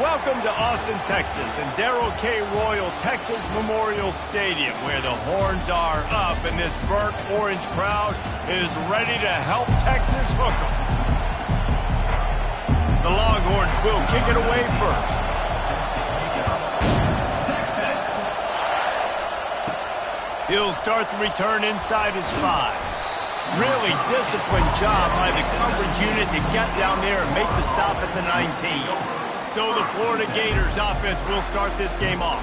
Welcome to Austin, Texas, and Darrell K. Royal Texas Memorial Stadium, where the horns are up and this burnt orange crowd is ready to help Texas hook 'em. The Longhorns will kick it away first. He'll start the return inside his 5. Really disciplined job by the coverage unit to get down there and make the stop at the 19. So the Florida Gators offense will start this game off.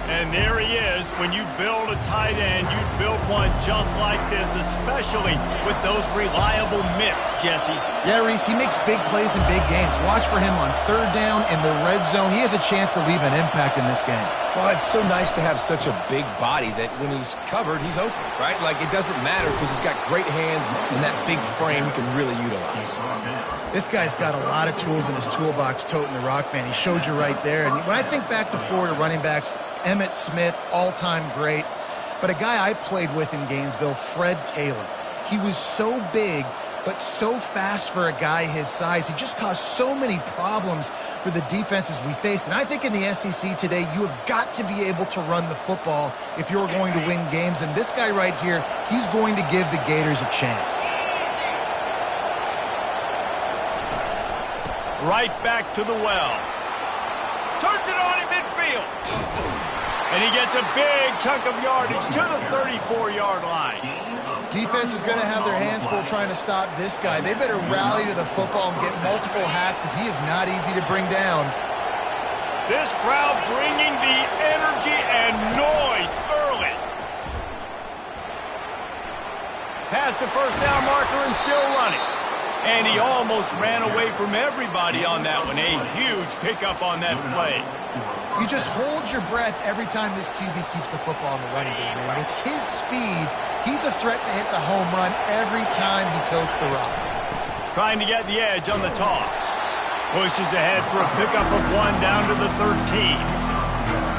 And there he is. When you build a tight end, you build one just like this, especially with those reliable mitts, Jesse. Yeah, Reese, he makes big plays in big games. Watch for him on third down in the red zone. He has a chance to leave an impact in this game. Well, it's so nice to have such a big body that when he's covered, he's open, right? Like, it doesn't matter because he's got great hands and that big frame he can really utilize. This guy's got a lot of tools in his toolbox toting the rock, man. He showed you right there. And when I think back to Florida running backs, Emmitt Smith, all-time great. But a guy I played with in Gainesville, Fred Taylor. He was so big, but so fast for a guy his size. He just caused so many problems for the defenses we faced. And I think in the SEC today, you have got to be able to run the football if you're going to win games. And this guy right here, he's going to give the Gators a chance. Right back to the well. Turns it on in midfield. And he gets a big chunk of yardage to the 34-yard line. Defense is going to have their hands full trying to stop this guy. They better rally to the football and get multiple hats because he is not easy to bring down. This crowd bringing the energy and noise early. Past the first down marker and still running. And he almost ran away from everybody on that one. A huge pickup on that play. You just hold your breath every time this QB keeps the football in the running game, man. With his speed, he's a threat to hit the home run every time he totes the rock. Trying to get the edge on the toss. Pushes ahead for a pickup of 1 down to the 13.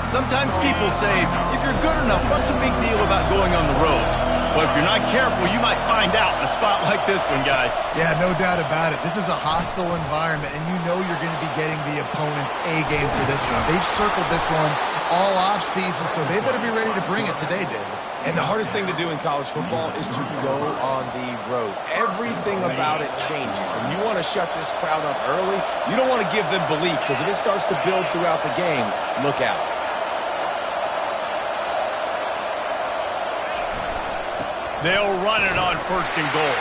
Sometimes people say, if you're good enough, what's the big deal about going on the road? Well, if you're not careful, you might find out in a spot like this one, guys. Yeah, no doubt about it. This is a hostile environment, and you know you're going to be getting the opponent's A-game for this one. They've circled this one all off-season, so they better be ready to bring it today, David. And the hardest thing to do in college football is to go on the road. Everything about it changes, and you want to shut this crowd up early. You don't want to give them belief, because if it starts to build throughout the game, look out. They'll run it on 1st and goal.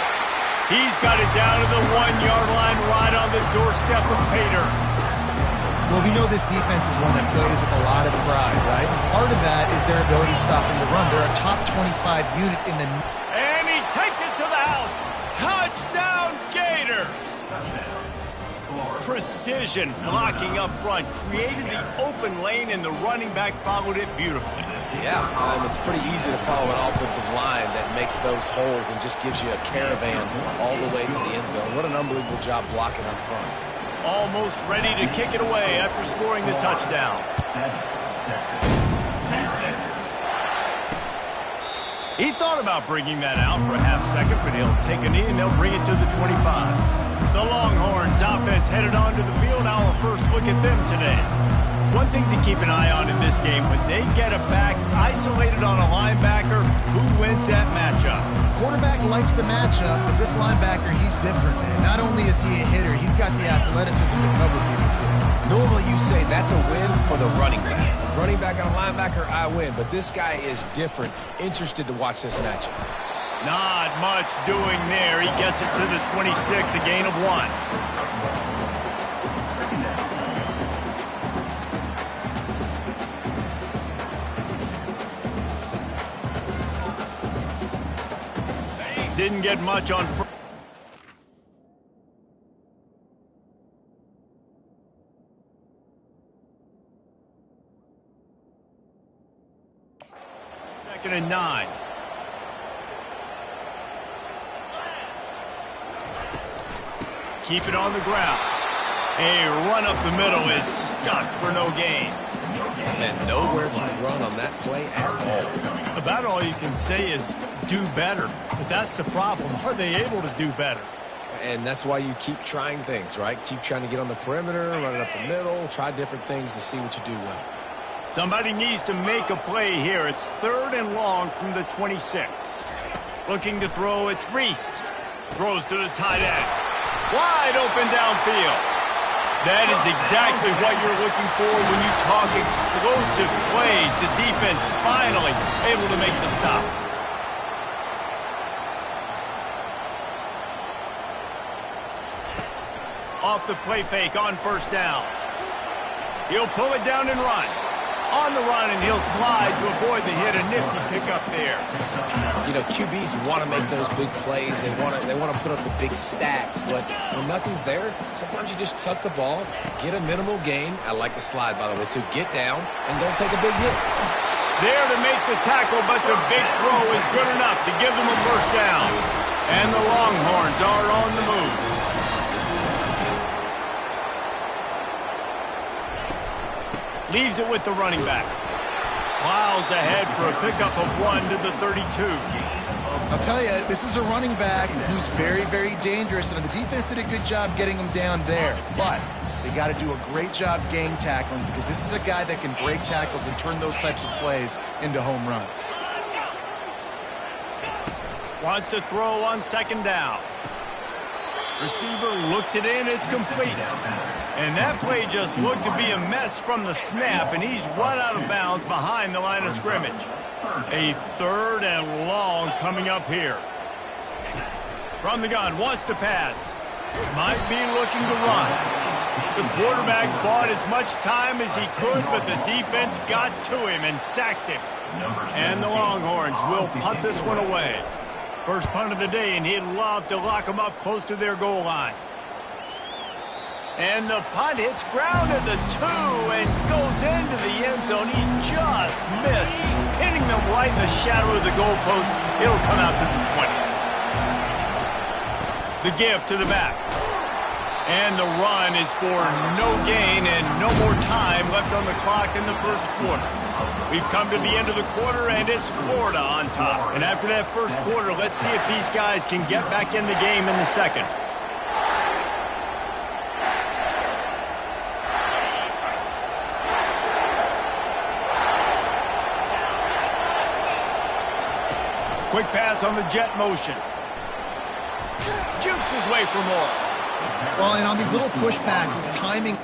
He's got it down to the 1-yard line right on the doorstep of Pater. Well, we know this defense is one that plays with a lot of pride, right? And part of that is their ability to stop the run. They're a top 25 unit in the... And he takes it to the house. Touchdown, Gators! Precision blocking up front created the open lane, and the running back followed it beautifully. Yeah, it's pretty easy to follow an offensive line that makes those holes and just gives you a caravan all the way to the end zone. What an unbelievable job blocking up front. Almost ready to kick it away after scoring the touchdown. He thought about bringing that out for a half second, but he'll take a knee and they'll bring it to the 25. The Longhorns offense headed on to the field. Our first look at them today. One thing to keep an eye on in this game, when they get a back isolated on a linebacker, who wins that matchup? Quarterback likes the matchup, but this linebacker, he's different, man. Not only is he a hitter, he's got the athleticism to cover people, too. Normally you say that's a win for the running back. Running back on a linebacker, I win. But this guy is different. Interested to watch this matchup. Not much doing there. He gets it to the 26, a gain of 1. Didn't get much on first. Second and 9. Keep it on the ground. A run up the middle is stuck for no gain. And nowhere to run on that play at all. About all you can say is do better. But that's the problem. Are they able to do better? and that's why you keep trying things, right? Keep trying to get on the perimeter, run it up the middle, try different things to see what you do well. Somebody needs to make a play here. It's 3rd and long from the 26. Looking to throw, it's Reese. Throws to the tight end. Wide open downfield. That is exactly what you're looking for when you talk explosive plays. The defense finally able to make the stop. Off the play fake on 1st down. He'll pull it down and run. On the run, and he'll slide to avoid the hit. A nifty pickup there. You know, QBs want to make those big plays. They want to put up the big stats. But when nothing's there, sometimes you just tuck the ball, get a minimal gain. I like the slide, by the way, too. Get down and don't take a big hit. There to make the tackle, but the big throw is good enough to give them a 1st down. And the Longhorns are on the move. Leaves it with the running back. Plows ahead for a pickup of 1 to the 32. I'll tell you, this is a running back who's very, very dangerous, and the defense did a good job getting him down there. But they got to do a great job gang tackling, because this is a guy that can break tackles and turn those types of plays into home runs. Wants to throw on 2nd down. Receiver looks it in, it's complete. And that play just looked to be a mess from the snap, and he's run out of bounds behind the line of scrimmage. A 3rd and long coming up here. From the gun, wants to pass. Might be looking to run. The quarterback bought as much time as he could, but the defense got to him and sacked him. And the Longhorns will punt this one away. First punt of the day, and he'd love to lock them up close to their goal line. And the punt hits ground at the 2 and goes into the end zone. He just missed, hitting them right in the shadow of the goalpost. It'll come out to the 20. The give to the back. And the run is for no gain and no more time left on the clock in the 1st quarter. We've come to the end of the quarter, and it's Florida on top. And after that 1st quarter, let's see if these guys can get back in the game in the 2nd. Quick pass on the jet motion. Jukes his way for more. Well, and on these little push passes, timing...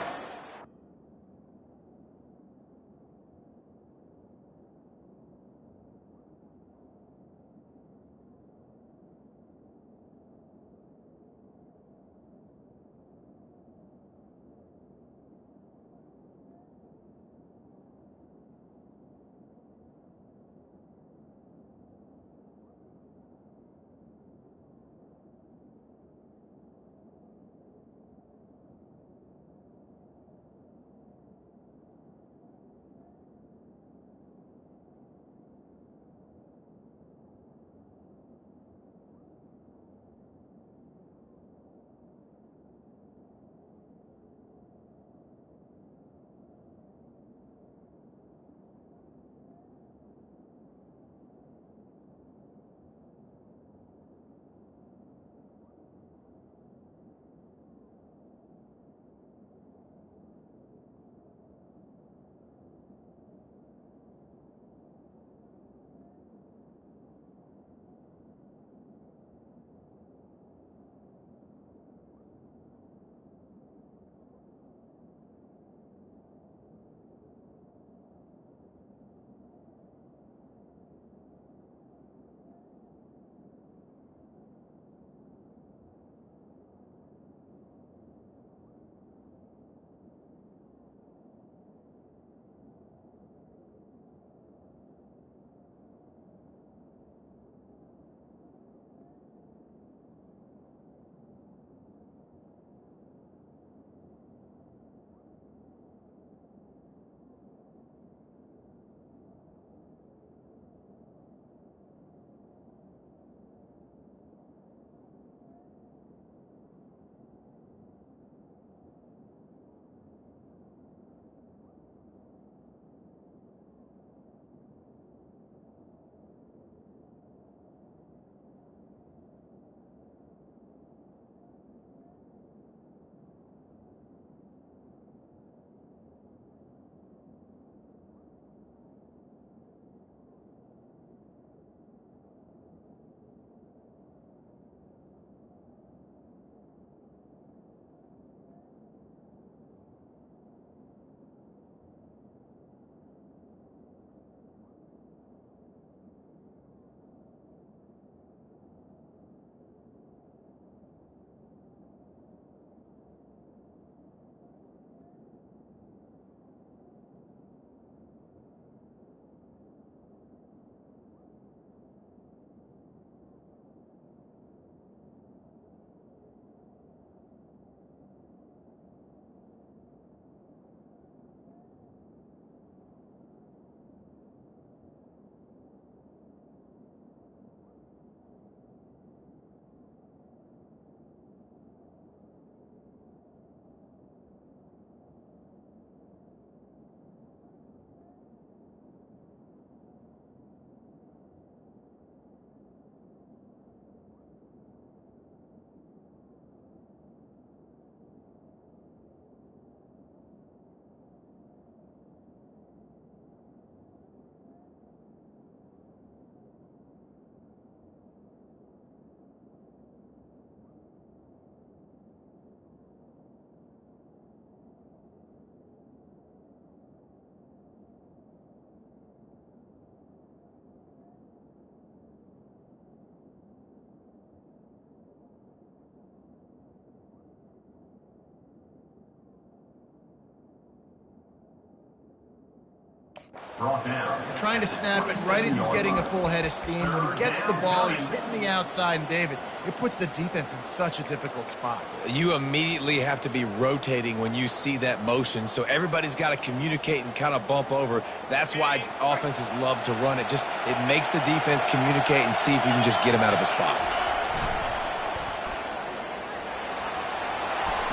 Trying to snap it right as he's getting a full head of steam. When he gets the ball, he's hitting the outside, and David, it puts the defense in such a difficult spot. You immediately have to be rotating when you see that motion, so everybody's got to communicate and kind of bump over. That's why offenses love to run it. It makes the defense communicate and see if you can just get him out of a spot.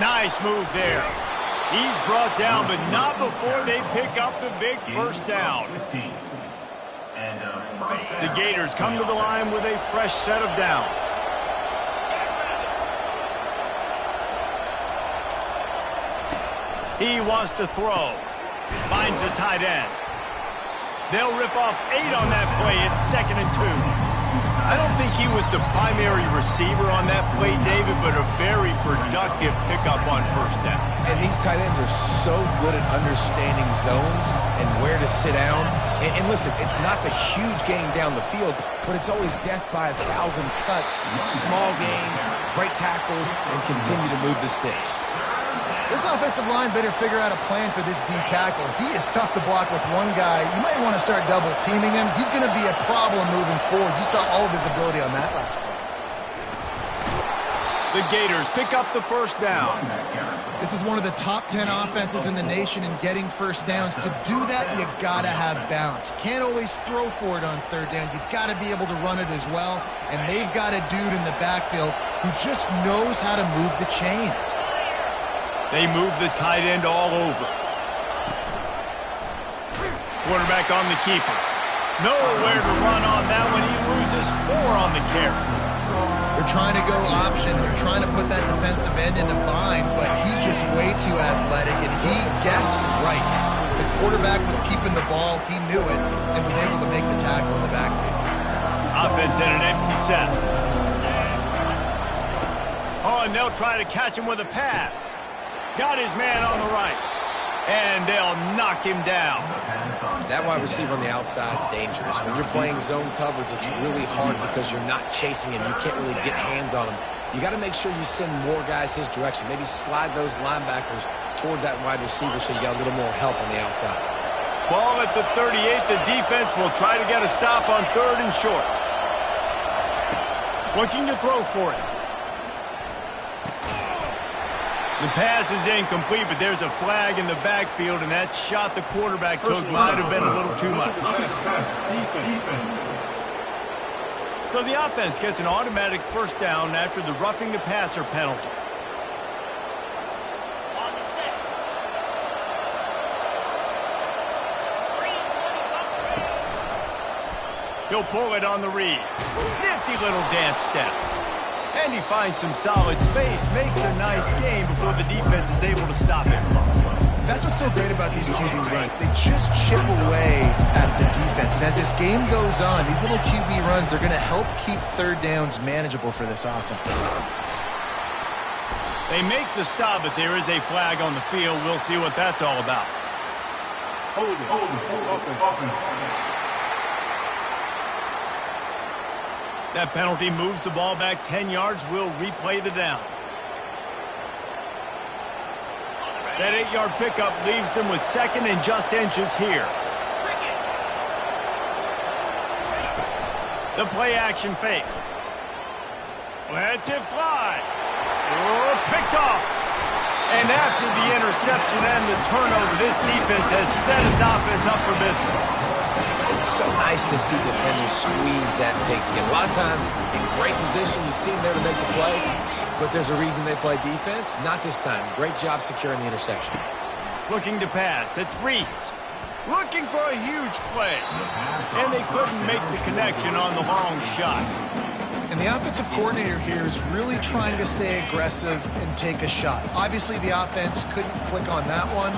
Nice move there. He's brought down, but not before they pick up the big first down. The Gators come to the line with a fresh set of downs. He wants to throw. Finds the tight end. They'll rip off 8 on that play. It's 2nd and 2. I don't think he was the primary receiver on that play, David, but a very productive pickup on first down. And these tight ends are so good at understanding zones and where to sit down. And listen, it's not the huge gain down the field, but it's always death by 1,000 cuts, small gains, break tackles, and continue to move the sticks. This offensive line better figure out a plan for this D tackle. He is tough to block with one guy. You might want to start double teaming him. He's going to be a problem moving forward. You saw all of his ability on that last play. The Gators pick up the first down. This is one of the top 10 offenses in the nation in getting first downs. To do that, you got to have balance. You can't always throw for it on third down. You've got to be able to run it as well. And they've got a dude in the backfield who just knows how to move the chains. They move the tight end all over. Quarterback on the keeper. Nowhere to run on that one. He loses 4 on the carry. They're trying to go option. They're trying to put that defensive end in a bind, but he's just way too athletic, and he guessed right. The quarterback was keeping the ball. He knew it and was able to make the tackle in the backfield. Offense in an empty set. Oh, and they'll try to catch him with a pass. Got his man on the right. And they'll knock him down. That wide receiver on the outside is dangerous. When you're playing zone coverage, it's really hard because you're not chasing him. You can't really get hands on him. You got to make sure you send more guys his direction. Maybe slide those linebackers toward that wide receiver so you got a little more help on the outside. Ball at the 38. The defense will try to get a stop on 3rd and short. Looking to throw for it. The pass is incomplete, but there's a flag in the backfield, and that shot the quarterback took might have been a little too much. So the offense gets an automatic first down after the roughing the passer penalty. He'll pull it on the read. Nifty little dance step. And he finds some solid space, makes a nice gain before the defense is able to stop him. That's what's so great about these QB runs. They just chip away at the defense. And as this game goes on, these little QB runs, they're going to help keep third downs manageable for this offense. They make the stop, but there is a flag on the field. We'll see what that's all about. Hold it. That penalty moves the ball back 10 yards. We'll replay the down. That 8-yard pickup leaves them with 2nd and just inches here. The play action fake. Lets it fly. Oh, picked off. And after the interception and the turnover, this defense has set its offense up for business. It's so nice to see defenders squeeze that pigskin. A lot of times, in great position, you see them there to make the play, but there's a reason they play defense. Not this time. Great job securing the interception. Looking to pass. It's Reese. Looking for a huge play. And they couldn't make the connection on the long shot. And the offensive coordinator here is really trying to stay aggressive and take a shot. Obviously, the offense couldn't click on that one.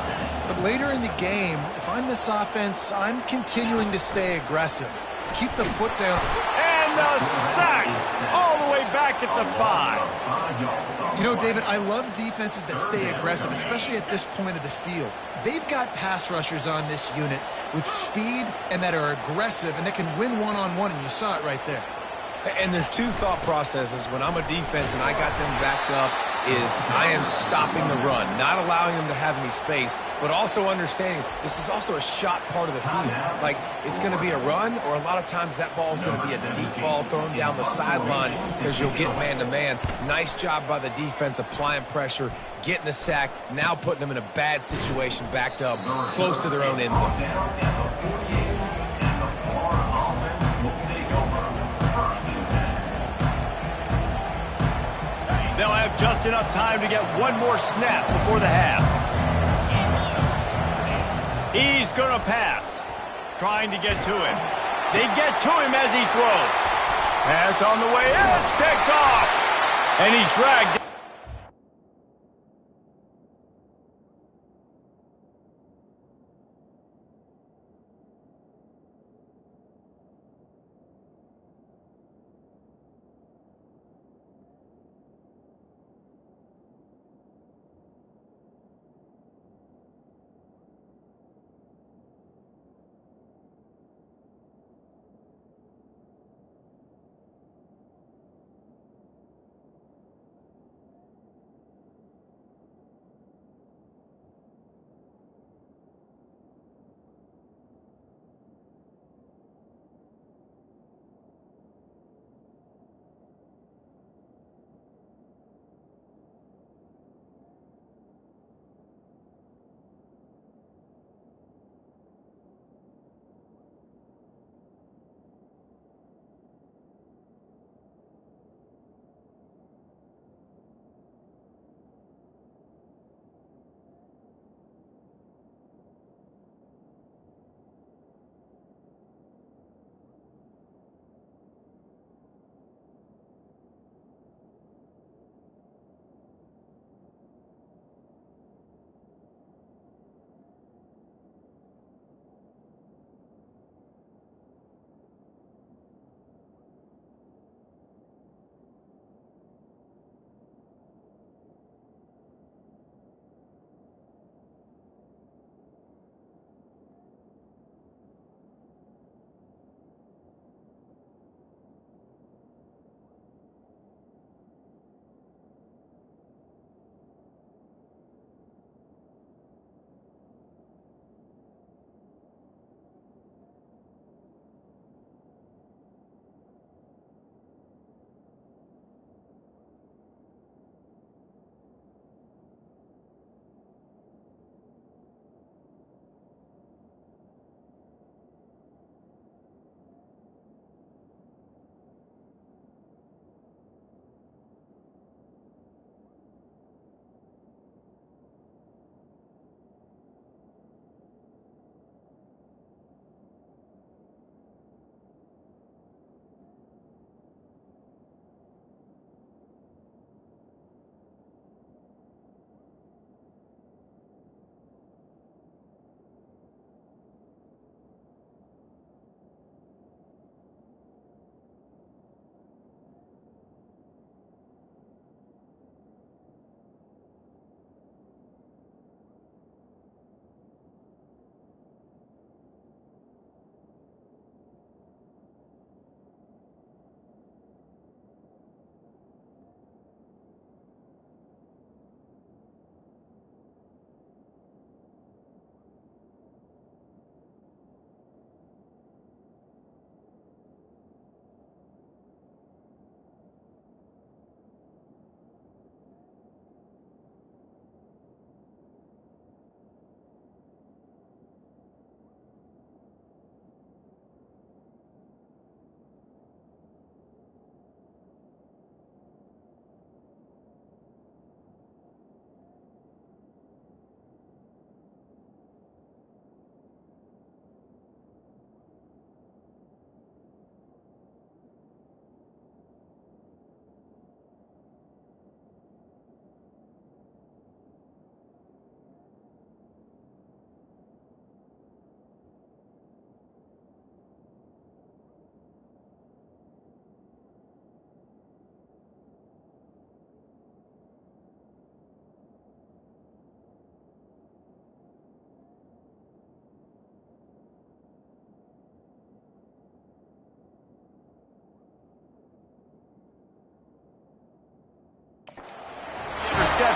But later in the game, if I'm this offense, I'm continuing to stay aggressive. Keep the foot down. And a sack all the way back at the 5. You know, David, I love defenses that stay aggressive, especially at this point of the field. They've got pass rushers on this unit with speed and that are aggressive and that can win one-on-one, and you saw it right there. And there's 2 thought processes. When I'm a defense and I got them backed up, is I am stopping the run, not allowing him to have any space, but also understanding this is also a shot part of the field. Like, it's going to be a run, or a lot of times that ball is going to be a deep ball thrown down the sideline because you'll get man-to-man. Nice job by the defense applying pressure, getting the sack, now putting them in a bad situation backed up close to their own end zone. They'll have just enough time to get one more snap before the half. He's going to pass. Trying to get to him. They get to him as he throws. Pass on the way. It's picked off. And he's dragged.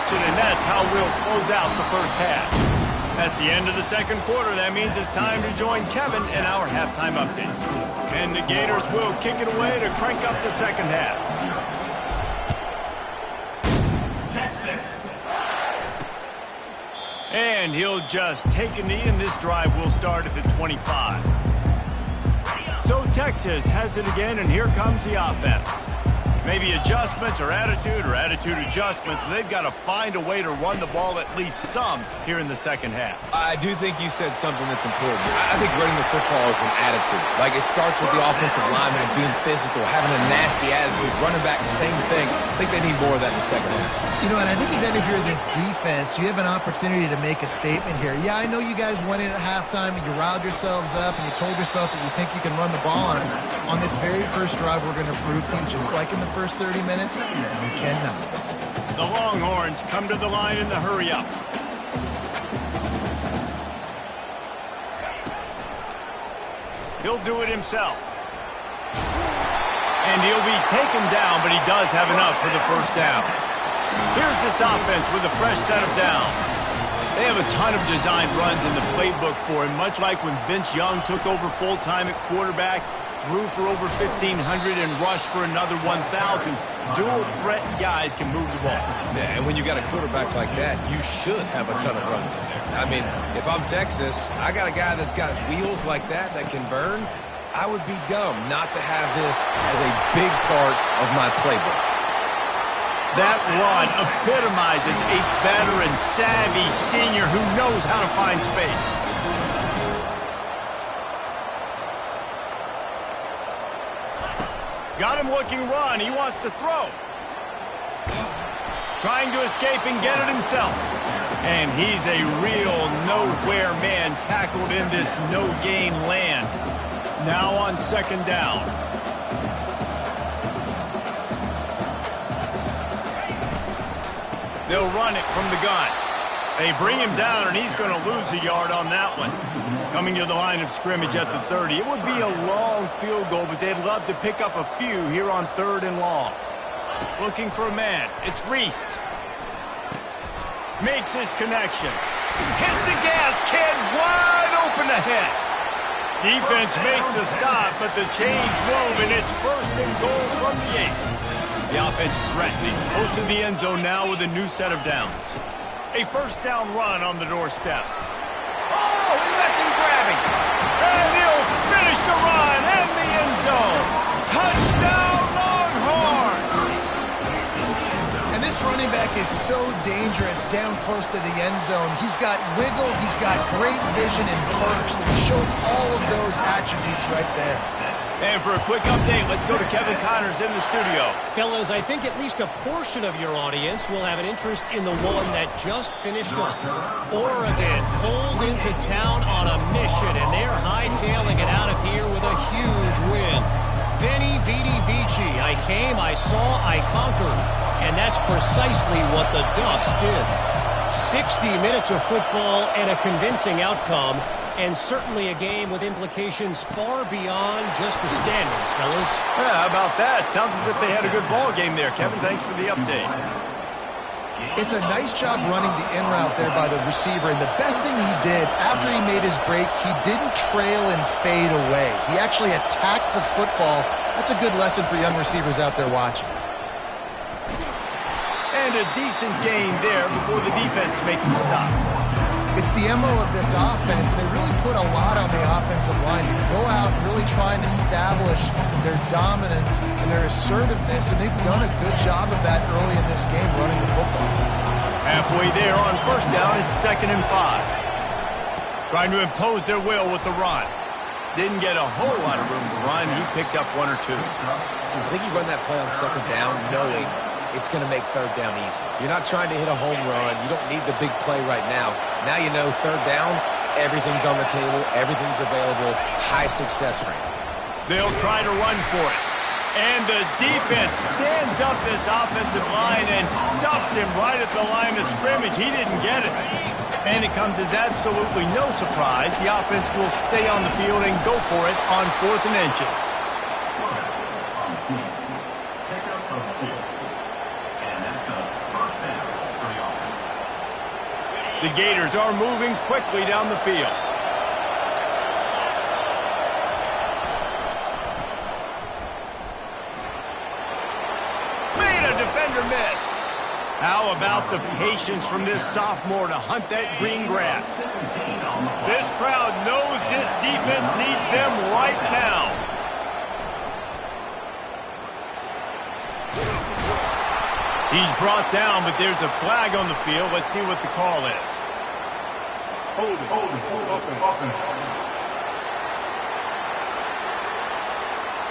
possession, and that's how we'll close out the first half. That's the end of the second quarter. That means it's time to join Kevin in our halftime update. And the Gators will kick it away to crank up the second half. And he'll just take a knee, and this drive will start at the 25. So Texas has it again, and here comes the offense. Maybe adjustments or attitude adjustments, but they've got to find a way to run the ball at least some here in the second half. I do think you said something that's important. I think running the football is an attitude. Like, it starts with the offensive lineman and being physical, having a nasty attitude. Running back, same thing. I think they need more of that in the second half. You know, and I think even if you're this defense, you have an opportunity to make a statement here. Yeah, I know you guys went in at halftime and you riled yourselves up and you told yourself that you think you can run the ball on us. On this very first drive, we're going to prove to you, just like in the first 30 minutes, you cannot. The Longhorns come to the line in the hurry-up. He'll do it himself. And he'll be taken down, but he does have enough for the first down. Here's this offense with a fresh set of downs. They have a ton of designed runs in the playbook for him, much like when Vince Young took over full-time at quarterback, threw for over 1,500 and rushed for another 1,000. Dual-threat guys can move the ball. Yeah, and when you got a quarterback like that, you should have a ton of runs in there. I mean, if I'm Texas, I got a guy that's got wheels like that can burn. I would be dumb not to have this as a big part of my playbook. That run epitomizes a veteran, savvy senior who knows how to find space. Got him looking run. He wants to throw. Trying to escape and get it himself. And he's a real nowhere man tackled in this no-gain land. Now on second down. They'll run it from the gun. They bring him down, and he's going to lose a yard on that one. Coming to the line of scrimmage at the 30. It would be a long field goal, but they'd love to pick up a few here on 3rd and long. Looking for a man. It's Reese. Makes his connection. Hit the gas, kid. Wide open ahead. Defense makes a stop, but the chains move, and it's 1st and goal from the 8. The offense threatening. Close to the end zone now with a new set of downs. A first down run on the doorstep. Oh, he left him grabbing. And he'll finish the run and the end zone. Touchdown, Longhorns! And this running back is so dangerous down close to the end zone. He's got wiggle, he's got great vision and burst, and he showed all of those attributes right there. And for a quick update, let's go to Kevin Connors in the studio. Fellas, I think at least a portion of your audience will have an interest in the one that just finished up. Oregon pulled into town on a mission, and they're hightailing it out of here with a huge win. Veni, Vidi, Vici. I came, I saw, I conquered. And that's precisely what the Ducks did. 60 minutes of football and a convincing outcome. And certainly a game with implications far beyond just the standings, fellas. Yeah, how about that? Sounds as if they had a good ball game there. Kevin, thanks for the update. It's a nice job running the in route there by the receiver. And the best thing he did after he made his break, he didn't trail and fade away. He actually attacked the football. That's a good lesson for young receivers out there watching. And a decent gain there before the defense makes the stop. It's the MO of this offense, and they really put a lot on the offensive line to go out and really try and establish their dominance and their assertiveness, and they've done a good job of that early in this game running the football. Halfway there on first down, it's 2nd and 5. Trying to impose their will with the run. Didn't get a whole lot of room to run. He picked up 1 or 2. I think you run that play on 2nd down knowing it's going to make 3rd down easy. You're not trying to hit a home run. You don't need the big play right now. Now you know 3rd down, everything's on the table, everything's available, high success rate. They'll try to run for it. And the defense stands up this offensive line and stuffs him right at the line of scrimmage. He didn't get it. And it comes as absolutely no surprise. The offense will stay on the field and go for it on 4th and inches. The Gators are moving quickly down the field. Made a defender miss. How about the patience from this sophomore to hunt that green grass? This crowd knows this defense needs them right now. He's brought down, but there's a flag on the field. Let's see what the call is. Hold it. Offense.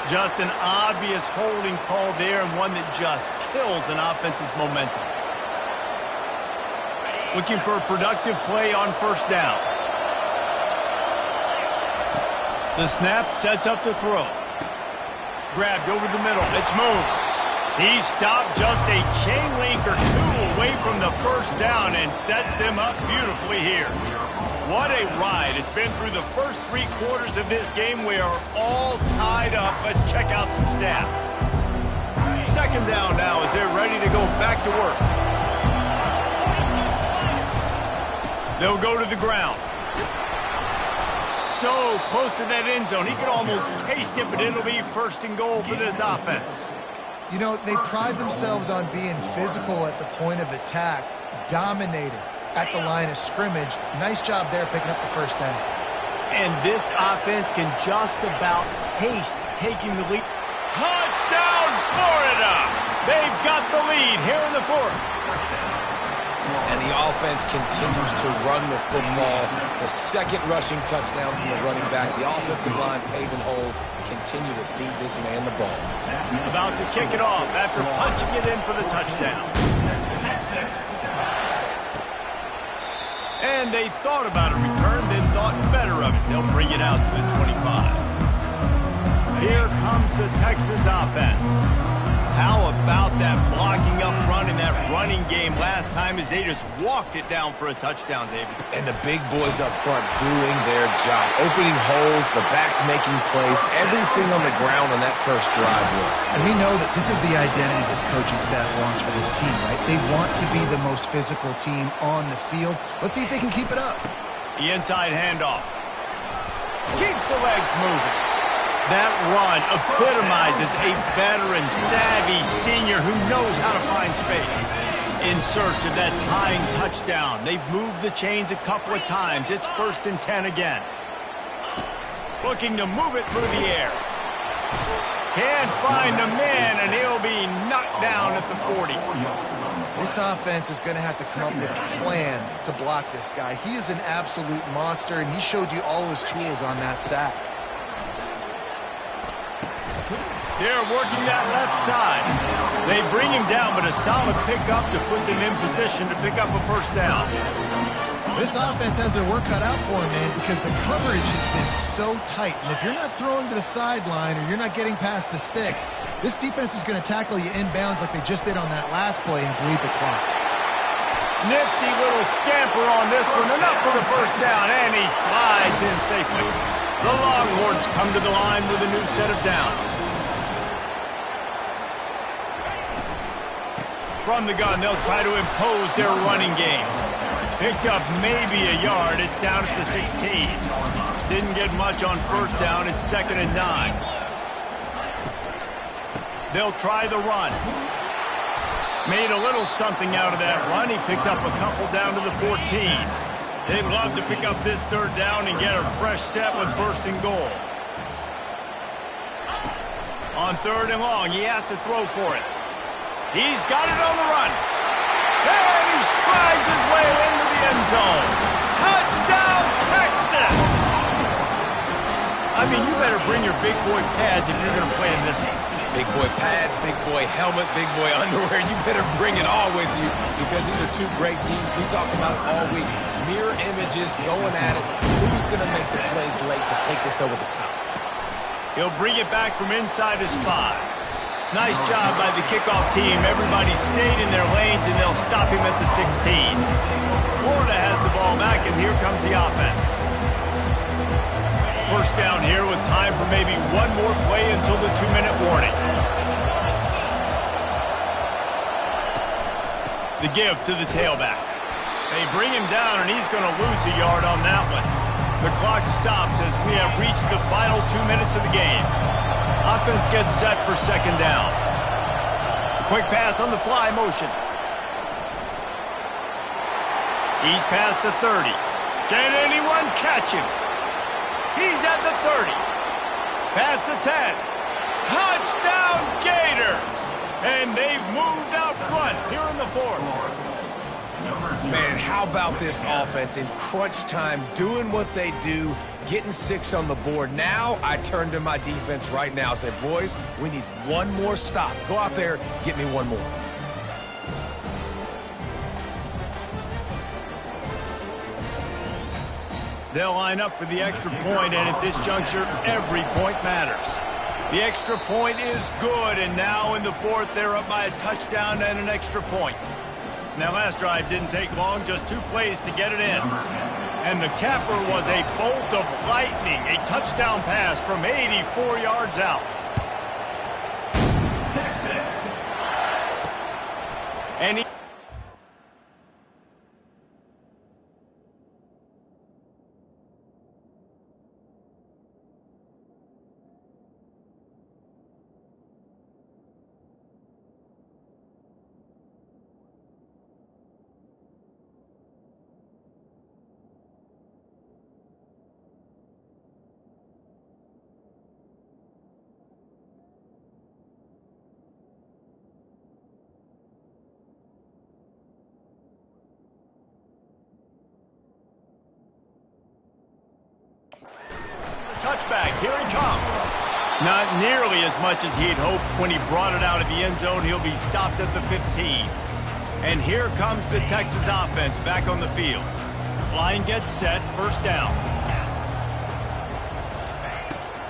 Just an obvious holding call there, and one that just kills an offense's momentum. Looking for a productive play on first down. The snap sets up the throw. Grabbed over the middle. It's moved. He stopped just a chain link or two away from the first down and sets them up beautifully here. What a ride. It's been through the first 3 quarters of this game. We are all tied up. Let's check out some stats. Second down now as they're ready to go back to work. They'll go to the ground. So close to that end zone. He could almost taste it, but it'll be first and goal for this offense. You know, they pride themselves on being physical at the point of attack, dominating at the line of scrimmage. Nice job there picking up the first down. And this offense can just about taste taking the lead. Touchdown, Florida! They've got the lead here in the fourth. And the offense continues to run the football. The second rushing touchdown from the running back. The offensive line paving holes. Continue to feed this man the ball. About to kick it off after punching it in for the touchdown. And they thought about a return, then thought better of it. They'll bring it out to the 25. Here comes the Texas offense. How about that blocking up front in that running game last time as they just walked it down for a touchdown, David? And the big boys up front doing their job. Opening holes, the backs making plays, everything on the ground on that first drive worked. And we know that this is the identity this coaching staff wants for this team, right? They want to be the most physical team on the field. Let's see if they can keep it up. The inside handoff. Keeps the legs moving. That run epitomizes a veteran, savvy senior who knows how to find space. In search of that tying touchdown. They've moved the chains a couple of times. It's 1st and 10 again. Looking to move it through the air. Can't find the man, and he'll be knocked down at the 40. This offense is going to have to come up with a plan to block this guy. He is an absolute monster, and he showed you all his tools on that sack. They're working that left side. They bring him down, but a solid pickup to put them in position to pick up a first down. This offense has their work cut out for him, man, because the coverage has been so tight. And if you're not throwing to the sideline or you're not getting past the sticks, this defense is going to tackle you inbounds like they just did on that last play and bleed the clock. Nifty little scamper on this one. Enough for the first down, and he slides in safely. The Longhorns come to the line with a new set of downs. From the gun, they'll try to impose their running game. Picked up maybe a yard. It's down at the 16. Didn't get much on first down. It's 2nd and 9. They'll try the run. Made a little something out of that run. He picked up a couple down to the 14. They'd love to pick up this 3rd down and get a fresh set with 1st and goal. On 3rd and long, he has to throw for it. He's got it on the run. And he strides his way into the end zone. Touchdown, Texas! I mean, you better bring your big boy pads if you're going to play in this one. Big boy pads, big boy helmet, big boy underwear. You better bring it all with you because these are 2 great teams. We talked about it all week. Mirror images, going at it. Who's going to make the plays late to take this over the top? He'll bring it back from inside his 5. Nice job by the kickoff team. Everybody stayed in their lanes, and they'll stop him at the 16. Florida has the ball back, and here comes the offense. First down here with time for maybe one more play until the 2-minute warning. The give to the tailback. They bring him down, and he's going to lose a yard on that one. The clock stops as we have reached the final 2 minutes of the game. Offense gets set for second down. Quick pass on the fly motion. He's past the 30. Can anyone catch him? He's at the 30. Past the 10. Touchdown Gators! And they've moved out front here in the fourth. Man, how about this offense in crunch time, doing what they do, getting 6 on the board. Now I turn to my defense right now and say, boys, we need one more stop. Go out there, get me one more. They'll line up for the extra point, and at this juncture, every point matters. The extra point is good, and now in the fourth, they're up by a touchdown and an extra point. Now, last drive didn't take long, just 2 plays to get it in. And the capper was a bolt of lightning, a touchdown pass from 84 yards out. Texas. And he touchback, here he comes. Not nearly as much as he had hoped when he brought it out of the end zone. He'll be stopped at the 15. And here comes the Texas offense back on the field. Line gets set, first down.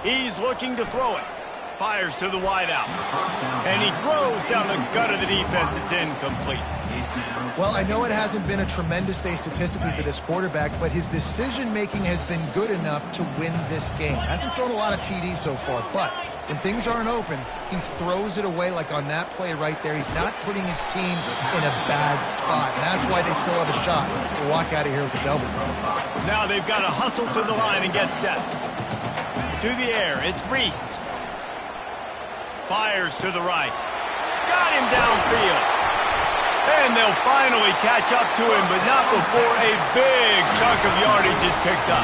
He's looking to throw it. Fires to the wideout. And he throws down the gut of the defense. It's incomplete. Well, I know it hasn't been a tremendous day statistically for this quarterback, but his decision-making has been good enough to win this game. Hasn't thrown a lot of TDs so far, but when things aren't open, he throws it away like on that play right there. He's not putting his team in a bad spot, and that's why they still have a shot to walk out of here with a W. Now they've got to hustle to the line and get set. To the air, it's Reese. Fires to the right. Got him downfield. And they'll finally catch up to him, but not before a big chunk of yardage is picked up.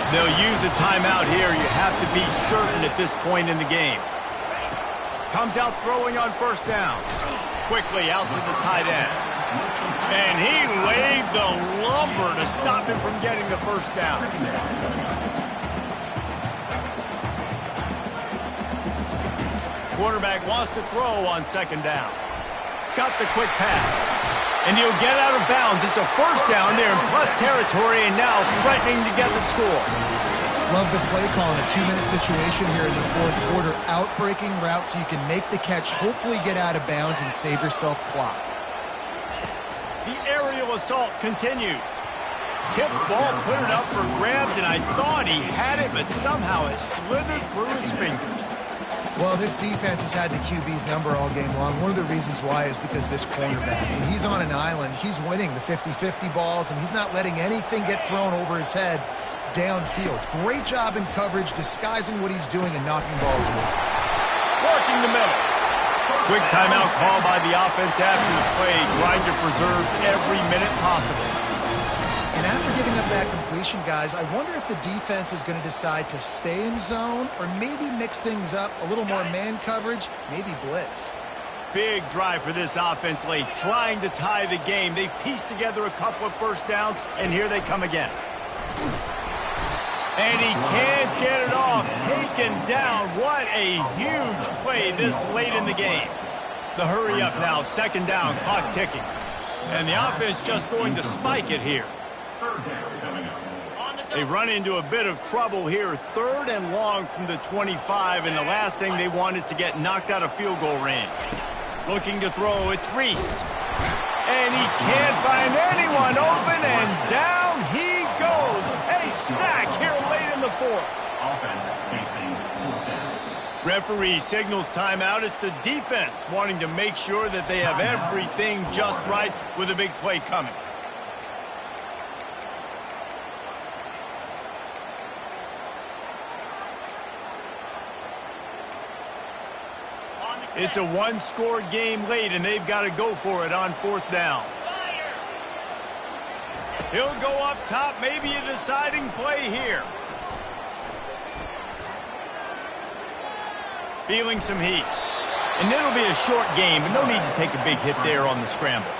They'll use a timeout here. You have to be certain at this point in the game. Comes out throwing on first down. Quickly out to the tight end. And he laid the lumber to stop him from getting the first down. Quarterback wants to throw on second down. Got the quick pass. And he'll get out of bounds. It's a first down there in plus territory, and now threatening to get the score. Love the play call in a 2-minute situation here in the fourth quarter. Out-breaking route so you can make the catch, hopefully get out of bounds, and save yourself clock. The aerial assault continues. Tip ball, put it up for grabs, and I thought he had it, but somehow it slithered through his fingers. Well, this defense has had the QB's number all game long. One of the reasons why is because this cornerback, when he's on an island, he's winning the 50-50 balls, and he's not letting anything get thrown over his head downfield. Great job in coverage, disguising what he's doing and knocking balls away. Working the middle. Quick timeout call by the offense after the play, trying to preserve every minute possible. And after giving up that completion, guys, I wonder if the defense is going to decide to stay in zone or maybe mix things up, a little more man coverage, maybe blitz. Big drive for this offense late, trying to tie the game. They've pieced together a couple of first downs, and here they come again. And he can't get it off. Taken down. What a huge play this late in the game. The hurry up now, second down, clock ticking. And the offense just going to spike it here. They run into a bit of trouble here. Third and long from the 25, and the last thing they want is to get knocked out of field goal range. Looking to throw, it's Reese. And he can't find anyone open, and down he goes. A sack here late in the fourth. Referee signals timeout. It's the defense wanting to make sure that they have everything just right with a big play coming. It's a one-score game late, and they've got to go for it on 4th down. He'll go up top, maybe a deciding play here. Feeling some heat. And it'll be a short game, but no need to take a big hit there on the scramble.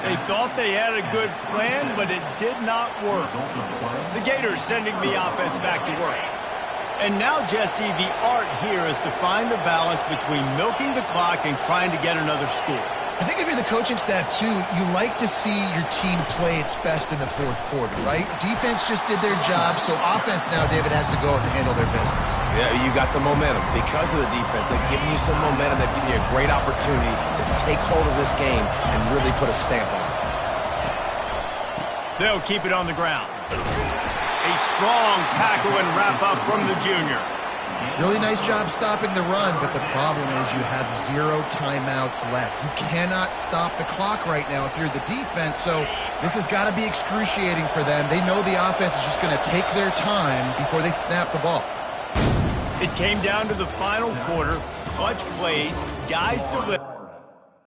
They thought they had a good plan, but it did not work. The Gators sending the offense back to work. And now, Jesse, the art here is to find the balance between milking the clock and trying to get another score. I think if you're the coaching staff, too, you like to see your team play its best in the 4th quarter, right? Defense just did their job, so offense now, David, has to go out and handle their business. Yeah, you got the momentum. Because of the defense, they've given you some momentum. They've given you a great opportunity to take hold of this game and really put a stamp on it. They'll keep it on the ground. A strong tackle and wrap up from the junior. Really nice job stopping the run, but the problem is you have 0 timeouts left. You cannot stop the clock right now if you're the defense, so this has got to be excruciating for them. They know the offense is just going to take their time before they snap the ball. It came down to the final quarter. Clutch plays, guys deliver.